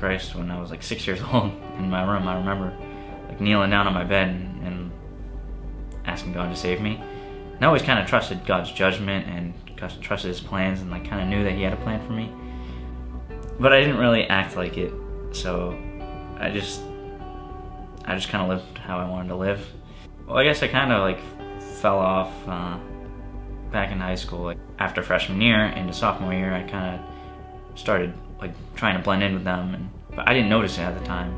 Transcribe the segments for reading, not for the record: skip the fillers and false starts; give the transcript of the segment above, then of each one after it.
Christ when I was like 6 years old in my room. I remember like kneeling down on my bed and asking God to save me. And I always kind of trusted God's judgment and trusted His plans, and like kind of knew that He had a plan for me. But I didn't really act like it, so I just kind of lived how I wanted to live. Well, I guess I kind of like fell off back in high school. Like after freshman year into sophomore year, I kind of started like trying to blend in with them, but I didn't notice it at the time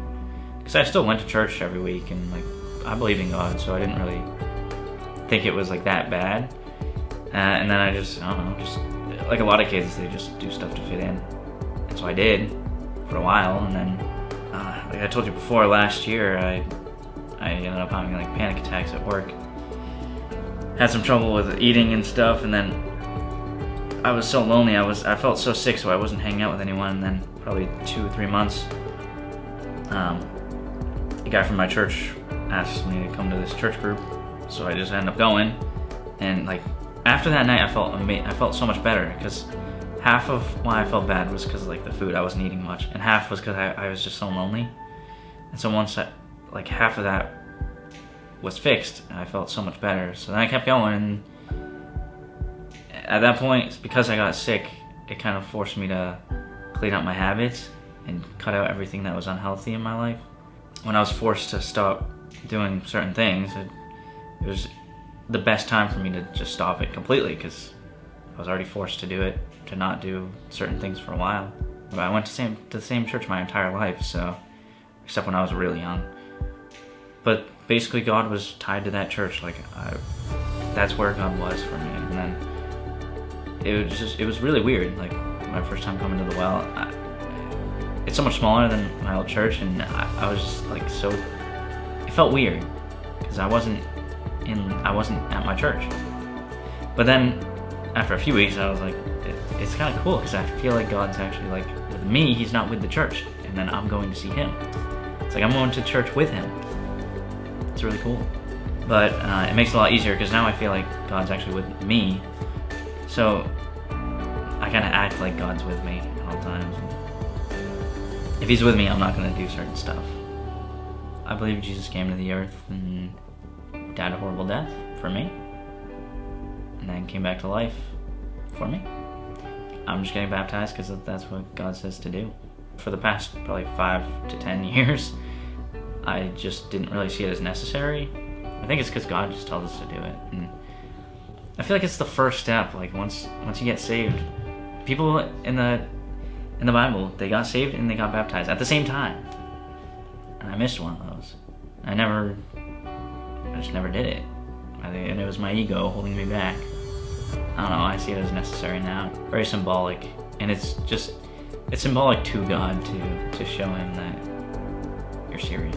because I still went to church every week and like I believed in God, so I didn't really think it was like that bad. And then I don't know, just like a lot of kids, they just do stuff to fit in. And so I did for a while, and then like I told you before, last year I ended up having like panic attacks at work. Had some trouble with eating and stuff, and then I was so lonely. I felt so sick, so I wasn't hanging out with anyone. And then probably 2 or 3 months, a guy from my church asked me to come to this church group, so I just ended up going. And like after that night, I felt so much better, because half of why I felt bad was because of like the food. I wasn't eating much, and half was because I was just so lonely. And so once like half of that was fixed, I felt so much better. So then I kept going, and at that point, because I got sick, it kind of forced me to clean up my habits and cut out everything that was unhealthy in my life. When I was forced to stop doing certain things, it was the best time for me to just stop it completely, because I was already forced to do it, to not do certain things for a while. But I went to the same church my entire life, so except when I was really young. But basically, God was tied to that church. Like that's where God was for me. And then it was really weird. Like my first time coming to the well, it's so much smaller than my old church, and I was just like so. It felt weird because I wasn't at my church. But then after a few weeks, I was like, it's kind of cool, because I feel like God's actually like with me. He's not with the church, and then I'm going to see Him. It's like I'm going to church with Him. It's really cool. But it makes it a lot easier, because now I feel like God's actually with me. So I kind of act like God's with me at all times. If He's with me, I'm not going to do certain stuff. I believe Jesus came to the earth and died a horrible death for me, and then came back to life for me. I'm just getting baptized because that's what God says to do. For the past probably 5 to 10 years, I just didn't really see it as necessary. I think it's because God just tells us to do it. And I feel like it's the first step. Like once you get saved, people in the Bible, they got saved and they got baptized at the same time. And I missed one of those. I just never did it. And it was my ego holding me back. I don't know, I see it as necessary now. Very symbolic. And it's symbolic to God to show Him that you're serious.